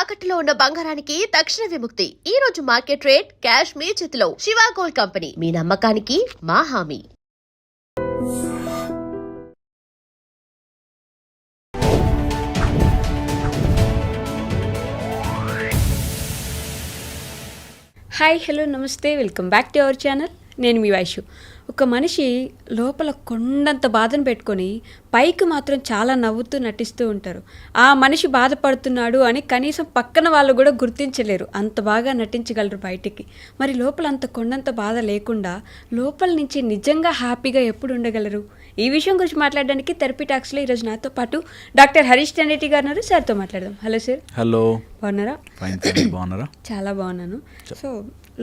తాకట్టులో ఉన్న బంగారానికి తక్షణ విముక్తి. ఈ రోజు మార్కెట్ రేట్ క్యాష్ మీ చేతిలో. శివ గోల్డ్ కంపెనీ, మీ నమ్మకానికి మా హామీ. హాయ్, హలో, నమస్తే, welcome back to our channel. నేను మీ వైషు. ఒక మనిషి లోపల కొండంత బాధను పెట్టుకొని పైకి మాత్రం చాలా నవ్వుతూ నటిస్తూ ఉంటారు. ఆ మనిషి బాధపడుతున్నాడు అని కనీసం పక్కన వాళ్ళు కూడా గుర్తించలేరు, అంత బాగా నటించగలరు బయటికి. మరి లోపల అంత కొండంత బాధ లేకుండా లోపల నుంచి నిజంగా హ్యాపీగా ఎప్పుడు ఉండగలరు? ఈ విషయం గురించి మాట్లాడడానికి థెరపీ టాక్స్లో ఈరోజు నాతో పాటు డాక్టర్ హరీష్ టెండేటి గారు ఉన్నారు. సార్తో మాట్లాడదాం. Hello sir. హలో. బాగున్నారా? బాగున్నారా? చాలా బాగున్నాను. సో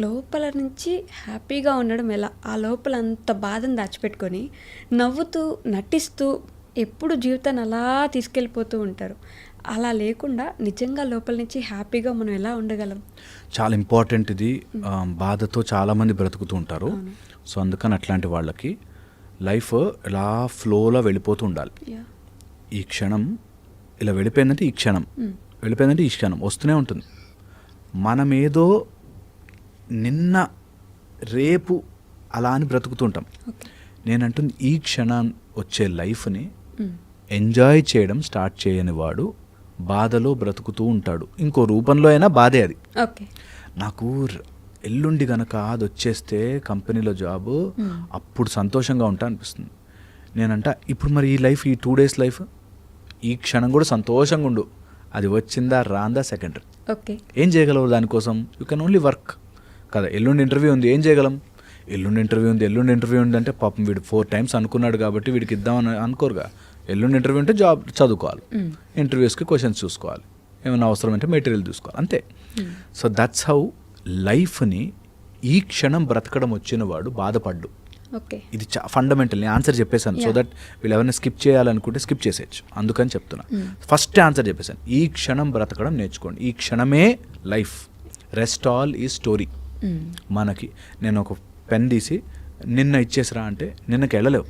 లోపల నుంచి హ్యాపీగా ఉండడం ఎలా? ఆ లోపల అంత బాధను దాచిపెట్టుకొని నవ్వుతూ నటిస్తూ ఎప్పుడు జీవితాన్ని అలా తీసుకెళ్ళిపోతూ ఉంటారు. అలా లేకుండా నిజంగా లోపల నుంచి హ్యాపీగా మనం ఎలా ఉండగలం? చాలా ఇంపార్టెంట్ ఇది. బాధతో చాలామంది బ్రతుకుతూ ఉంటారు. సో అందుకని అట్లాంటి వాళ్ళకి లైఫ్ ఇలా ఫ్లోలో వెళ్ళిపోతూ ఉండాలి. ఈ క్షణం ఇలా వెళ్ళిపోయిందంటే ఈ క్షణం, వెళ్ళిపోయిందంటే ఈ క్షణం వస్తూనే ఉంటుంది. మనమేదో నిన్న రేపు అలా అని బ్రతుకుతుంటాం. నేనంటుంది ఈ క్షణం వచ్చే లైఫ్ని ఎంజాయ్ చేయడం స్టార్ట్ చేయని వాడు బాధలో బ్రతుకుతూ ఉంటాడు. ఇంకో రూపంలో అయినా బాధే అది. నాకు ఎల్లుండి గనక అది వచ్చేస్తే కంపెనీలో జాబు, అప్పుడు సంతోషంగా ఉంటా అనిపిస్తుంది. నేనంట ఇప్పుడు మరి ఈ లైఫ్, ఈ 2 days లైఫ్, ఈ క్షణం కూడా సంతోషంగా ఉండు. అది వచ్చిందా రాందా సెకండరీ. ఏం చేయగలవు దానికోసం? యూ కెన్ ఓన్లీ వర్క్ కదా. ఎల్లుండి ఇంటర్వ్యూ ఉంది, ఏం చేయగలం? ఎల్లుండి ఇంటర్వ్యూ ఉంది అంటే పాపం వీడు 4 times అనుకున్నాడు కాబట్టి వీడికి ఇద్దామని అనుకోరుగా. ఎల్లుండి ఇంటర్వ్యూ అంటే జాబ్ చదువుకోవాలి, ఇంటర్వ్యూస్కి క్వశ్చన్స్ చూసుకోవాలి, ఏమైనా అవసరం అంటే మెటీరియల్ చూసుకోవాలి, అంతే. సో దట్స్ హౌ లైఫ్ని ఈ క్షణం బ్రతకడం వచ్చిన వాడు బాధపడ్డు. ఇది ఫండమెంటల్. నేను ఆన్సర్ చెప్పేశాను. సో దట్ వీళ్ళు ఎవరైనా స్కిప్ చేయాలనుకుంటే స్కిప్ చేసేయచ్చు. అందుకని చెప్తున్నా. ఫస్ట్ ఆన్సర్ చెప్పేశాను. ఈ క్షణం బ్రతకడం నేర్చుకోండి. ఈ క్షణమే లైఫ్. రెస్ట్ ఆల్ ఈ స్టోరీ. మనకి నేను ఒక పెన్ తీసి నిన్న ఇచ్చేసిరా అంటే నిన్నకి వెళ్ళలేవు,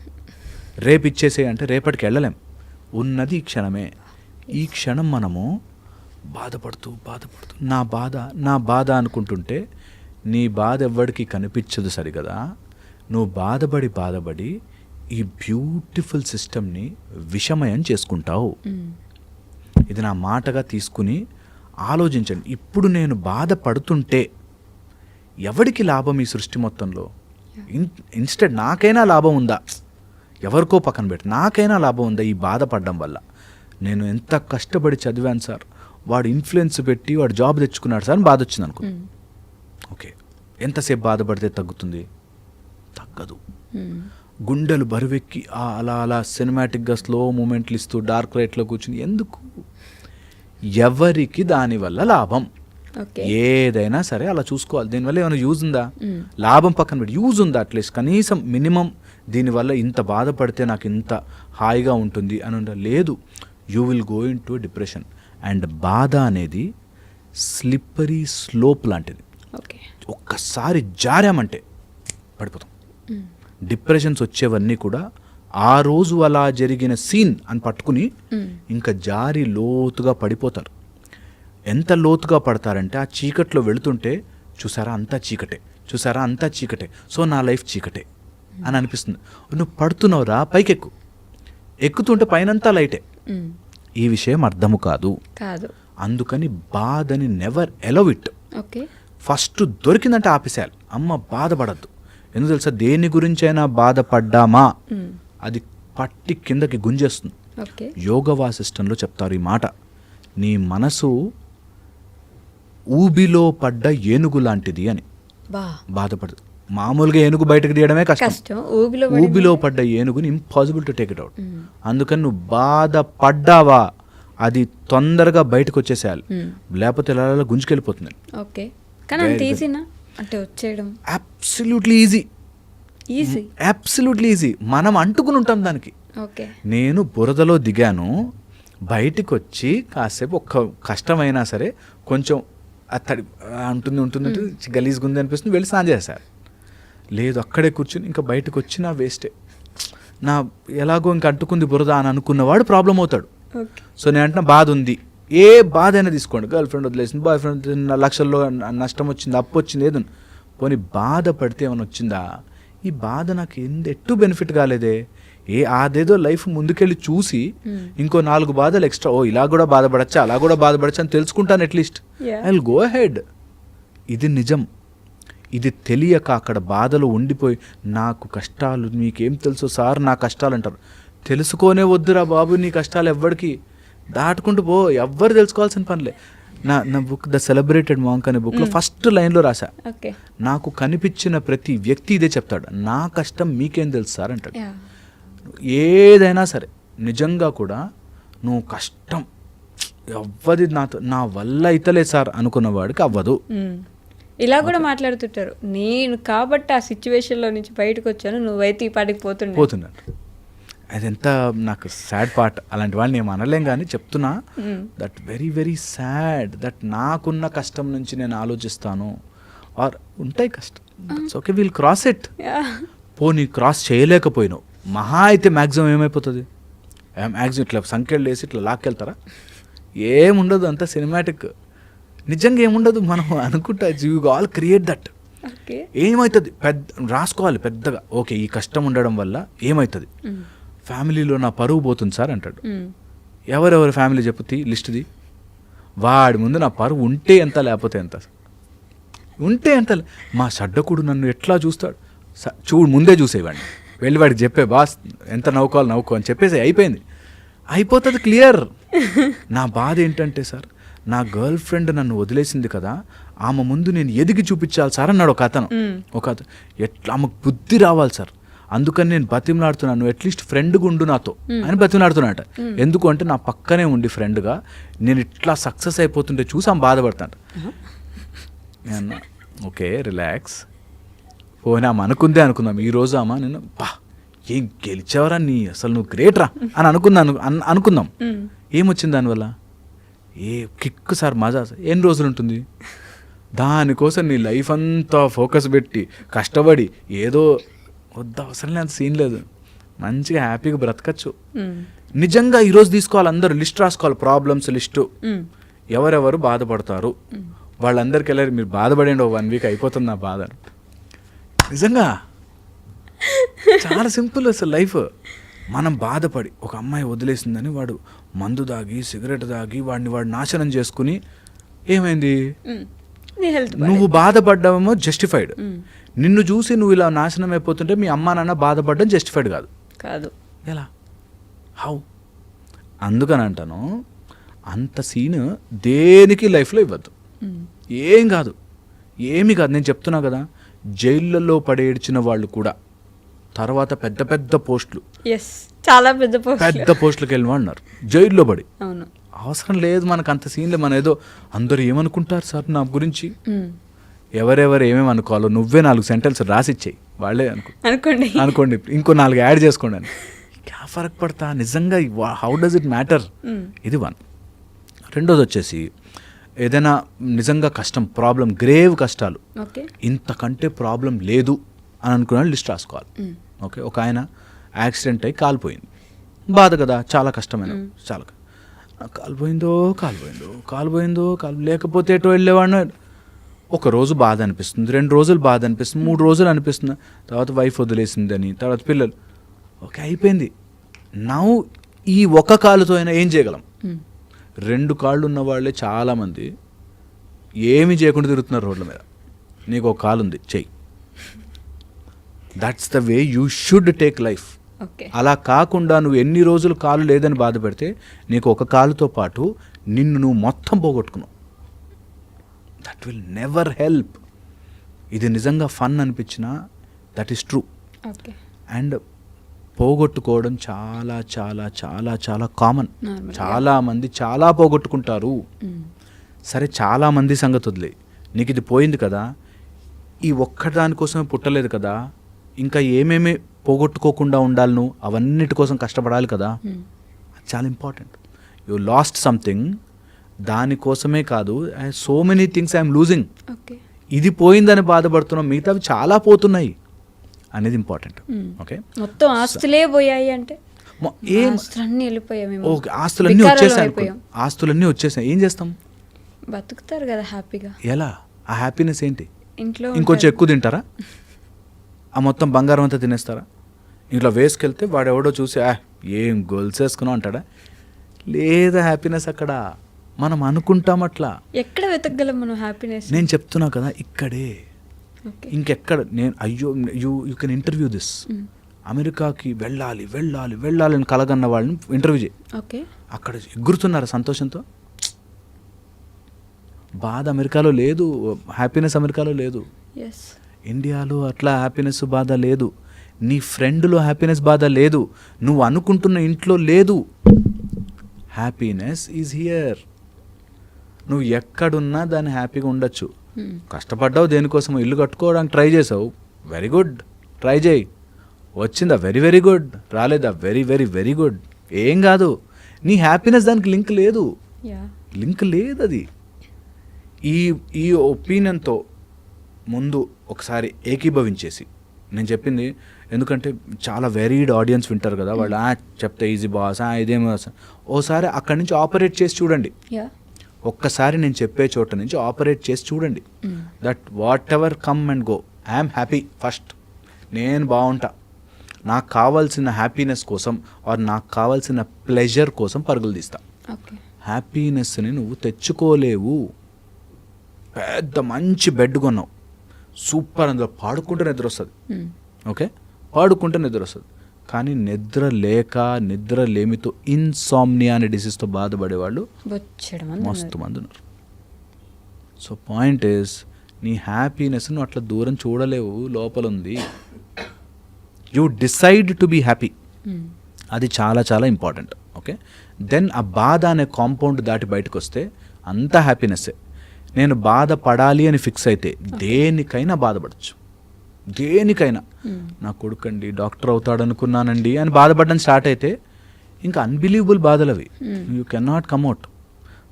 రేపు ఇచ్చేసే అంటే రేపటికి వెళ్ళలేం. ఉన్నది ఈ క్షణమే. ఈ క్షణం మనము బాధపడుతూ నా బాధ అనుకుంటుంటే నీ బాధ ఎవ్వడికి కనిపించదు సరిగదా. నువ్వు బాధపడి ఈ బ్యూటిఫుల్ సిస్టమ్ని విషమయం చేసుకుంటావు. ఇది నా మాటగా తీసుకుని ఆలోచించండి. ఇప్పుడు నేను బాధపడుతుంటే ఎవడికి లాభం ఈ సృష్టి మొత్తంలో? ఇన్స్టెడ్ నాకైనా లాభం ఉందా? ఎవరికో పక్కన పెట్టి నాకైనా లాభం ఉందా ఈ బాధపడడం వల్ల? నేను ఎంత కష్టపడి చదివాను సార్, వాడు ఇన్ఫ్లుయెన్స్ పెట్టి వాడు జాబ్ తెచ్చుకున్నాడు సార్ అని బాధ వచ్చింది అనుకో. ఓకే, ఎంతసేపు బాధపడితే తగ్గుతుంది? తగ్గదు. గుండెలు బరువెక్కి అలా సినిమాటిక్గా స్లో మూమెంట్లు ఇస్తూ డార్క్ లైట్లో కూర్చుని ఎందుకు? ఎవరికి దానివల్ల లాభం? ఏదైనా సరే అలా చూసుకోవాలి. దీనివల్ల ఏమైనా యూజ్ ఉందా? లాభం పక్కన పెట్టి యూజ్ ఉందా? అట్లీస్ట్ కనీసం మినిమం దీనివల్ల ఇంత బాధపడితే నాకు ఇంత హాయిగా ఉంటుంది అని లేదు. You will go in to depression. And బాధ అనేది స్లిప్పరీ స్లోప్ లాంటిది. ఒక్కసారి జారామంటే పడిపోతాం. డిప్రెషన్స్ వచ్చేవన్నీ కూడా ఆ రోజు అలా జరిగిన సీన్ అని పట్టుకుని ఇంకా జారి లోతుగా పడిపోతారు. ఎంత లోతుగా పడతారంటే ఆ చీకట్లో వెళుతుంటే చూసారా అంతా చీకటే, సో నా లైఫ్ చీకటే అని అనిపిస్తుంది. నువ్వు పడుతున్నావురా, పైకి ఎక్కుతుంటే పైనంతా లైటే. ఈ విషయం అర్థము కాదు. అందుకని బాధని నెవర్ ఎలవ్ ఇట్. ఫస్ట్ దొరికిందంటే ఆపేసేయాలి. అమ్మ బాధపడద్దు. ఎందుకు తెలుసా? దేని గురించైనా బాధపడ్డామా అది పట్టి కిందకి గుంజేస్తుంది. యోగా వాసిష్టంలో చెప్తారు ఈ మాట. నీ మనసు ఊబిలో పడ్డ ఏనుగు లాంటిది అని. బాధపడదు. మామూలుగా ఏనుగు బయటకు తీయడమే కష్టం. ఊబిలో పడ్డ ఏనుగుని impossible to take it out. అందుకని నువ్వు బాధపడ్డావా అది తొందరగా బయటకు వచ్చేసేయాలి, లేకపోతే ఇలా గుంజుకెళ్ళిపోతుంది. Absolutely easy. మనం అంటుకుని ఉంటాం దానికి. నేను బురదలో దిగాను, బయటికి వచ్చి కాసేపు ఒక్క కష్టమైనా సరే కొంచెం అత్తడి ఉంటుంది గలీజ్గా ఉంది అనిపిస్తుంది, వెళ్ళి స్నానం చేశారు. లేదు, అక్కడే కూర్చుని ఇంకా బయటకు వచ్చినా వేస్టే, నా ఎలాగో ఇంక అంటుకుంది బురద అని అనుకున్నవాడు ప్రాబ్లం అవుతాడు. సో నేను అంటున్నా బాధ ఉంది, ఏ బాధ అయినా తీసుకోండి, గర్ల్ ఫ్రెండ్ వదిలేసింది, బాయ్ ఫ్రెండ్ లక్షల్లో నష్టం వచ్చింది, అప్పు వచ్చింది, ఏదో పోనీ బాధపడితే ఏమైనా వచ్చిందా? ఈ బాధ నాకు ఎట్టు బెనిఫిట్ కాలేదే, అదేదో లైఫ్ ముందుకెళ్ళి చూసి ఇంకో 4 బాధలు ఎక్స్ట్రా, ఇలా కూడా బాధపడచ్చా, అలా కూడా బాధపడచ్చా అని తెలుసుకుంటాను at least. I will go ahead. ఇది నిజం. ఇది తెలియక అక్కడ బాధలు ఉండిపోయి నాకు కష్టాలు, మీకేం తెలుసు సార్ నా కష్టాలు అంటారు. తెలుసుకోనే వద్దురా బాబు నీ కష్టాలు, ఎవ్వడికి దాటుకుంటూ పో, ఎవ్వరు తెలుసుకోవాల్సిన పనిలే. నా బుక్ ద సెలబ్రేటెడ్ మాంక్ అనే బుక్లో ఫస్ట్ లైన్లో రాశా, నాకు కనిపించిన ప్రతి వ్యక్తి ఇదే చెప్తాడు, నా కష్టం మీకేం తెలుసు సార్ అంటాడు. ఏదైనా సరే నిజంగా కూడా నువ్వు కష్టం ఎవ్వది నా వల్ల అయితలేదు సార్ అనుకున్న వాడికి అవ్వదు. ఇలా కూడా మాట్లాడుతుంటారు, నేను కాబట్టి ఆ సిచ్యువేషన్లో నుంచి బయటకు వచ్చాను, నువ్వైతే ఈ పాటికి పోతున్నాను. అదెంత నాకు సాడ్ పార్ట్. అలాంటి వాళ్ళని నేను అనలేం కానీ చెప్తున్నా, that very very sad that నాకున్న కష్టం నుంచి నేను ఆలోచిస్తాను. ఆర్ ఉంటాయి కష్టం, ఓకే విల్ క్రాస్ ఇట్. పోనీ క్రాస్ చేయలేకపోయినావు, మహా అయితే మ్యాక్సిమం ఏమైపోతుంది, మ్యాక్సిమం ఇట్లా సంఖ్యలు వేసి ఇట్లా లాక్కెళ్తారా? ఏముండదు, అంత సినిమాటిక్. నిజంగా ఏముండదు, మనం అనుకుంటా యూ ఆల్ క్రియేట్ దట్. ఏమవుతుంది రాసుకోవాలి పెద్దగా, ఓకే ఈ కష్టం ఉండడం వల్ల ఏమవుతుంది, ఫ్యామిలీలో నా పరువు పోతుంది సార్ అంటాడు. ఎవరెవరి ఫ్యామిలీ చెప్పుతి లిస్టుది, వాడి ముందు నా పరువు ఉంటే ఎంత లేకపోతే ఎంత, ఉంటే ఎంత. మా సడ్డకుడు నన్ను ఎట్లా చూస్తాడు చూడు, ముందే చూసేవాడిని, వెళ్ళి వాడికి చెప్పే బాస్ ఎంత నవ్వుకోవాలి నవ్వుకో అని చెప్పేసి అయిపోతుంది క్లియర్. నా బాధ ఏంటంటే సార్, నా గర్ల్ ఫ్రెండ్ నన్ను వదిలేసింది కదా, ఆమె ముందు నేను ఎదిగి చూపించాలి సార్ అన్నాడు ఒక అతను. ఎట్లా ఆమెకు బుద్ధి రావాలి సార్, అందుకని నేను బతిమలాడుతున్నాను, అట్లీస్ట్ ఫ్రెండ్గా ఉండు నాతో అని బతిమలాడుతున్నాట. ఎందుకు అంటే నా పక్కనే ఉండి ఫ్రెండ్గా నేను ఇట్లా సక్సెస్ అయిపోతుంటే చూసి ఆమె బాధపడతాను. నేను ఓకే రిలాక్స్, పోయినా ఆమె అనుకుందే అనుకుందాం, ఈరోజు ఆమె నేను ఏం గెలిచావరా నీ, అసలు నువ్వు గ్రేట్ రా అని అనుకుందాం. ఏమొచ్చింది దానివల్ల? ఏ కిక్ సార్, మజా సార్. ఎన్ని రోజులు ఉంటుంది? దానికోసం నీ లైఫ్ అంతా ఫోకస్ పెట్టి కష్టపడి ఏదో వద్దు, అవసరం లేదు, సీన్ లేదు, మంచిగా హ్యాపీగా బ్రతకచ్చు. నిజంగా ఈరోజు తీసుకోవాలి, అందరూ లిస్ట్ రాసుకోవాలి, ప్రాబ్లమ్స్ లిస్టు, ఎవరెవరు బాధపడతారు వాళ్ళందరికీ వెళ్ళారు, మీరు బాధపడండి, 1 వీక్ అయిపోతుంది నా బాధ. నిజంగా చాలా సింపుల్ అసలు లైఫ్. మనం బాధపడి ఒక అమ్మాయి వదిలేసిందని వాడు మందు దాగి సిగరెట్ దాగి వాడు నాశనం చేసుకుని ఏమైంది, నువ్వు బాధపడ్డావేమో జస్టిఫైడ్, నిన్ను చూసి నువ్వు ఇలా నాశనం అయిపోతుంటే మీ అమ్మా నాన్న బాధపడడం జస్టిఫైడ్ కాదు. ఎలా, హౌ? అందుకని అంటాను, అంత సీన్ దేనికి లైఫ్లో ఇవ్వద్దు. ఏం కాదు, ఏమీ కాదు. నేను చెప్తున్నా కదా, జైళ్ళల్లో పడేడ్చిన వాళ్ళు కూడా తర్వాత పెద్ద పెద్ద పోస్టులు, చాలా పెద్ద పోస్టులకు వెళ్ళిన వాళ్ళు ఉన్నారు జైల్లో పడి. అవసరం లేదు మనకు అంత సీన్లే. మన ఏదో అందరూ ఏమనుకుంటారు సార్ నా గురించి, ఎవరెవరు ఏమేమి అనుకోవాలో నువ్వే 4 సెంటెన్స్ రాసిచ్చేయి, వాళ్ళే అనుకోండి, ఇంకో 4 యాడ్ చేసుకోండి అని, క్యా ఫరక్ పడతా నిజంగా, హౌ డస్ ఇట్ మ్యాటర్? ఇది 1. రెండోది వచ్చేసి, ఏదైనా నిజంగా కష్టం, ప్రాబ్లం, గ్రేవ్ కష్టాలు, ఇంతకంటే ప్రాబ్లం లేదు అని అనుకున్న లిస్ట్ రాసుకోవాలి. ఓకే, ఒక ఆయన యాక్సిడెంట్ అయ్యి కాలిపోయింది, బాధ కదా, చాలా కష్టమైన, చాలా కాలిపోయిందో లేకపోతే ఎటో వెళ్ళేవాడిని. ఒక రోజు బాధ అనిపిస్తుంది, 2 రోజులు బాధ అనిపిస్తుంది, 3 రోజులు అనిపిస్తుంది, తర్వాత వైఫ్ వదిలేసిందని, తర్వాత పిల్లలు, ఓకే అయిపోయింది. నౌ ఈ ఒక కాలుతో అయినా ఏం చేయగలం? 2 కాళ్ళు ఉన్న వాళ్ళే చాలామంది ఏమి చేయకుండా తిరుగుతున్నారు రోడ్ల మీద. నీకు ఒక కాలు ఉంది, చెయ్యి. That's the way you should take life. అలా కాకుండా నువ్వు ఎన్ని రోజులు కాలు లేదని బాధపడితే నీకు ఒక కాలుతో పాటు నిన్ను నువ్వు మొత్తం పోగొట్టుకున్నావు. That will never help. ఇది నిజంగా ఫన్ అనిపించినా దట్ ఈస్ ట్రూ. అండ్ పోగొట్టుకోవడం చాలా చాలా చాలా చాలా కామన్. చాలామంది చాలా పోగొట్టుకుంటారు. సరే, చాలామంది సంగతి వదిలే, నీకు ఇది పోయింది కదా, ఈ ఒక్కదానికోసమే పుట్టలేదు కదా, ఇంకా ఏమేమి పోగొట్టుకోకుండా ఉండాలి, నువ్వు అవన్నిటి కోసం కష్టపడాలి కదా, అది చాలా ఇంపార్టెంట్. యూ లాస్ట్ సంథింగ్, దానికోసమే కాదు, so many things I'm losing, ఇది పోయిందని బాధపడుతున్నాం, మిగతావి చాలా పోతున్నాయి అనేది ఇంపార్టెంట్. ఓకే, మొత్తం ఆస్తులే పోయాయి అంటే ఏం ఆస్తులన్నీ వెళ్ళిపోయాం మేము. ఓకే, ఆస్తులన్నీ వికారాలం వచ్చేసాయి అనుకో. అయిపోయాం. ఆస్తులన్నీ వచ్చేసాయి, ఏం చేస్తాం? బతుకుతారు కదా హ్యాపీగా ఎలా? ఆ హ్యాపీనెస్ ఏంటి? ఇంట్లో ఇంకొంచెం ఉంటారు. ఎక్కువ తింటారా? ఆ మొత్తం బంగారం అంతా తినేస్తారా? ఇంట్లో వేసుకెళ్తే వాడు ఎవడో చూసి ఏం గోల్స్ వేసుకున్నావు అంటాడా? లేదా హ్యాపీనెస్ అక్కడ మనం అనుకుంటాం అట్లా. ఎక్కడ వెతకగలం మనం హ్యాపీనెస్? నేను చెప్తున్నా కదా, ఇక్కడే, ఓకే. ఇంకెక్కడ. నేను అయ్యో యూ కెన్ ఇంటర్వ్యూ దిస్. అమెరికాకి వెళ్ళాలి వెళ్ళాలి వెళ్ళాలి అని కలగన్న వాళ్ళని ఇంటర్వ్యూ చేయి. ఓకే. అక్కడ ఎగురుతున్నారు సంతోషంతో. బాధ అమెరికాలో లేదు, హ్యాపీనెస్ అమెరికాలో లేదు. ఎస్. ఇండియాలో అట్లా హ్యాపీనెస్ బాధ లేదు. నీ ఫ్రెండ్లో హ్యాపీనెస్ బాధ లేదు. నువ్వు అనుకుంటున్న ఇంట్లో లేదు. Happiness is here. నువ్వు ఎక్కడున్నా దాన్ని హ్యాపీగా ఉండొచ్చు. కష్టపడ్డావు దేనికోసం, ఇల్లు కట్టుకోవడానికి ట్రై చేసావు, వెరీ గుడ్, ట్రై చేయి. వచ్చిందా? Very very good. రాలేదా? Very very very good. ఏం కాదు. నీ హ్యాపీనెస్ దానికి లింక్ లేదు, యా. లింక్ లేదు. అది ఈ ఒపీనియన్తో ముందు ఒకసారి ఏకీభవించేసి నేను చెప్పింది, ఎందుకంటే చాలా వెరీడ్ ఆడియన్స్ వింటారు కదా, వాళ్ళు చెప్తే ఈజీ బాస్, ఇదేమో. ఓసారి అక్కడి నుంచి ఆపరేట్ చేసి చూడండి. యా. ఒక్కసారి నేను చెప్పే చోట నుంచి ఆపరేట్ చేసి చూడండి. That what ever come and go, I'm happy first. నేను బాగుంటా. నాకు కావాల్సిన హ్యాపీనెస్ కోసం ఆర్ నాకు కావాల్సిన ప్లెజర్ కోసం పరుగులు తీస్తా. ఓకే. హ్యాపీనెస్ని నువ్వు తెచ్చుకోలేవు. పెద్ద మంచి బెడ్ కొన్నావు, సూపర్, అందులో పాడుకుంటే నిద్ర వస్తుంది. ఓకే, పాడుకుంటే నిద్ర వస్తుంది. కానీ నిద్ర లేక, నిద్ర లేమితో, ఇన్సామ్నియా అనే డిసీజ్తో బాధపడేవాళ్ళు మస్తు మంది ఉన్నారు. సో పాయింట్ ఈస్, నీ హ్యాపీనెస్ నువ్వు అట్లా దూరం చూడలేవు, లోపల ఉంది. You decide to be happy. అది చాలా చాలా ఇంపార్టెంట్. ఓకే, దెన్ ఆ బాధ అనే కాంపౌండ్ దాటి బయటకు వస్తే అంతా హ్యాపీనెస్సే. నేను బాధపడాలి అని ఫిక్స్ అయితే దేనికైనా బాధపడచ్చు, దేనికైనా. నా కొడుకండి డాక్టర్ అవుతాడు అనుకున్నానండి అని బాధపడడం స్టార్ట్ అయితే ఇంకా అన్బిలీవబుల్ బాధలు అవి, యూ కెన్ నాట్ కమ్అట్.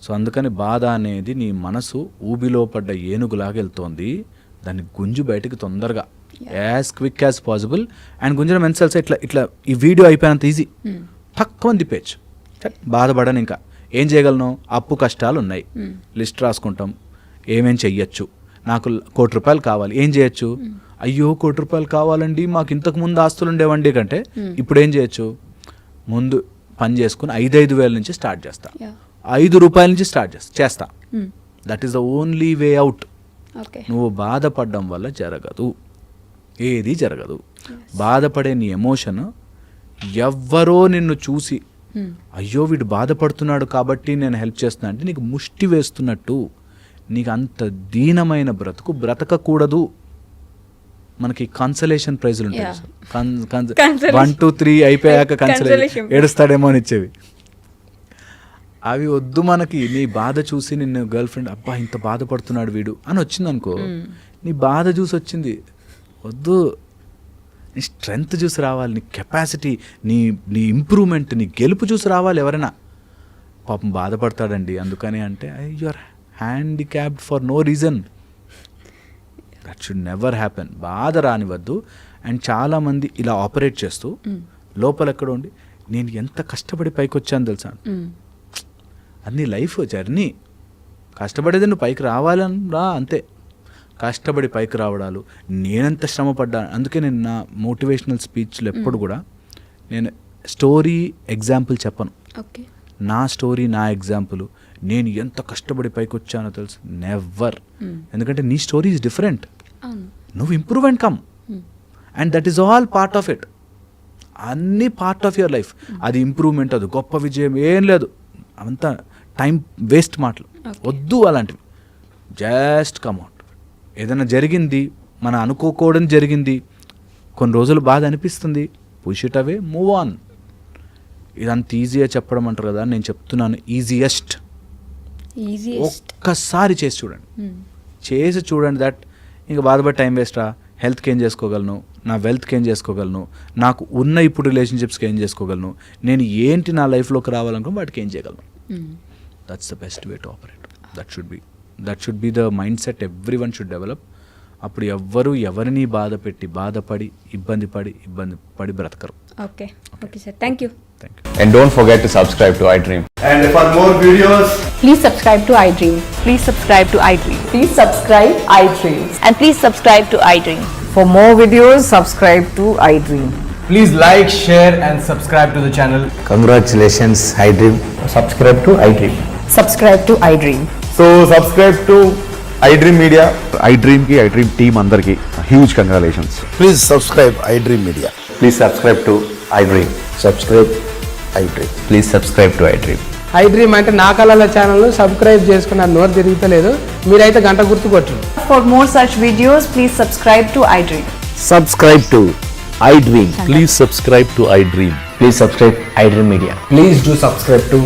సో అందుకని బాధ అనేది నీ మనసు ఊబిలో పడ్డ ఏనుగులాగా వెళ్తోంది, దాన్ని గుంజు బయటకు తొందరగా, as quick as possible. And గుంజడం ఎన్సెల్స్ ఇట్లా ఇట్లా ఈ వీడియో అయిపోయినంత ఈజీ, తక్కువ తిప్పేచ్చు. బాధపడను. ఇంకా ఏం చేయగలను? అప్పు కష్టాలు ఉన్నాయి, లిస్ట్ రాసుకుంటాం, ఏమేం చెయ్యొచ్చు. నాకు ₹1,00,00,000 కావాలి, ఏం చేయొచ్చు? అయ్యో ₹1,00,00,000 కావాలండి, మాకు ఇంతకు ముందు ఆస్తులు ఉండేవండి కంటే ఇప్పుడు ఏం చేయొచ్చు? ముందు పని చేసుకుని 5,000 నుంచి స్టార్ట్ చేస్తా, ₹5 నుంచి స్టార్ట్ చేస్తా. That is the only way out. నువ్వు బాధపడడం వల్ల జరగదు, ఏది జరగదు. బాధపడే నీ ఎమోషన్ ఎవ్వరో నిన్ను చూసి అయ్యో వీడు బాధపడుతున్నాడు కాబట్టి నేను హెల్ప్ చేస్తున్నా అంటే నీకు ముష్టి వేస్తున్నట్టు. నీకు అంత దీనమైన బ్రతుకు బ్రతకకూడదు. మనకి కన్సలేషన్ ప్రైజులు ఉంటాయి, 1, 2, 3 అయిపోయాక కన్సలేషన్, ఏడుస్తాడేమో అని ఇచ్చేవి. అవి వద్దు మనకి. నీ బాధ చూసి నిన్ను గర్ల్ ఫ్రెండ్ అబ్బా ఇంత బాధపడుతున్నాడు వీడు అని వచ్చింది అనుకో, నీ బాధ చూసి వచ్చింది, వద్దు. నీ స్ట్రెంగ్త్ చూసి రావాలి, నీ కెపాసిటీ, నీ ఇంప్రూవ్మెంట్, నీ గెలుపు చూసి రావాలి. ఎవరైనా పాపం బాధపడతాడండి అందుకని అంటే you are handicapped for no reason. That should never happen. బాధ రానివద్దు. అండ్ చాలామంది ఇలా ఆపరేట్ చేస్తూ లోపల ఎక్కడ ఉండి నేను ఎంత కష్టపడి పైకి వచ్చాను తెలుసా. అది నీ లైఫ్ జర్నీ. కష్టపడేది నువ్వు పైకి రావాలని రా, అంతే. కష్టపడి పైకి రావడాలు, నేనెంత శ్రమపడ్డా. అందుకే నేను నా మోటివేషనల్ స్పీచ్లు ఎప్పుడు కూడా నేను స్టోరీ ఎగ్జాంపుల్ చెప్పను. నా స్టోరీ, నా ఎగ్జాంపుల్, నేను ఎంత కష్టపడి పైకి వచ్చానో తెలుసు, నెవర్. ఎందుకంటే నీ స్టోరీ ఈజ్ డిఫరెంట్. నువ్వు improve and come, and that is all part of it. అన్నీ పార్ట్ ఆఫ్ యువర్ లైఫ్. అది ఇంప్రూవ్మెంట్, అది గొప్ప విజయం ఏం లేదు. అంతా టైం వేస్ట్ మాటలు వద్దు అలాంటివి. Just come out. ఏదైనా జరిగింది, మనం అనుకోకూడని జరిగింది, కొన్ని రోజులు బాధ అనిపిస్తుంది, push it away, move on. ఇదంత ఈజీగా చెప్పడం అంటారు కదా, నేను చెప్తున్నాను ఈజియెస్ట్. ఒక్కసారి చేసి చూడండి. దట్ ఇంకా బాధపడి టైం వేస్టా, హెల్త్కి ఏం చేసుకోగలను, నా వెల్త్కి ఏం చేసుకోగలను, నాకు ఉన్న ఇప్పుడు రిలేషన్షిప్స్కి ఏం చేసుకోగలను, నేను ఏంటి నా లైఫ్లోకి రావాలనుకుని వాటికి ఏం చేయగలను. That's the best way to operate. That should be the mindset everyone should develop. అప్పుడు ఎవరిని బాధపడి ఇబ్బంది పడి బ్రతకరు. Okay sir, thank you. Thank you. And don't forget to subscribe to iDream. And for more videos, Please subscribe to iDream. Please subscribe to iDream. Please subscribe iDream. And please subscribe to iDream. For more videos, subscribe to iDream. please like, share and subscribe to the channel. Congratulations, iDream. Subscribe to iDream. Subscribe to iDream. So subscribe to iDream Media. iDream ki iDream team అందరికి huge congratulations. Please subscribe iDream Media. Please subscribe to iDream. Subscribe iDream. Please subscribe to iDream. iDream అంటే నా కళల channel subscribe చేసుకున్న నోరు తిరుగుతలేదు, మీరైతే గంట గుర్తు కొట్టండి. For more such videos, please subscribe to iDream. Subscribe to iDream. Please subscribe to iDream. Please subscribe iDream Media. Please do subscribe to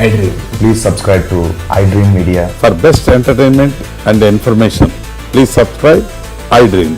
iDream. Please subscribe to iDream Media. For best entertainment and information, please subscribe iDream.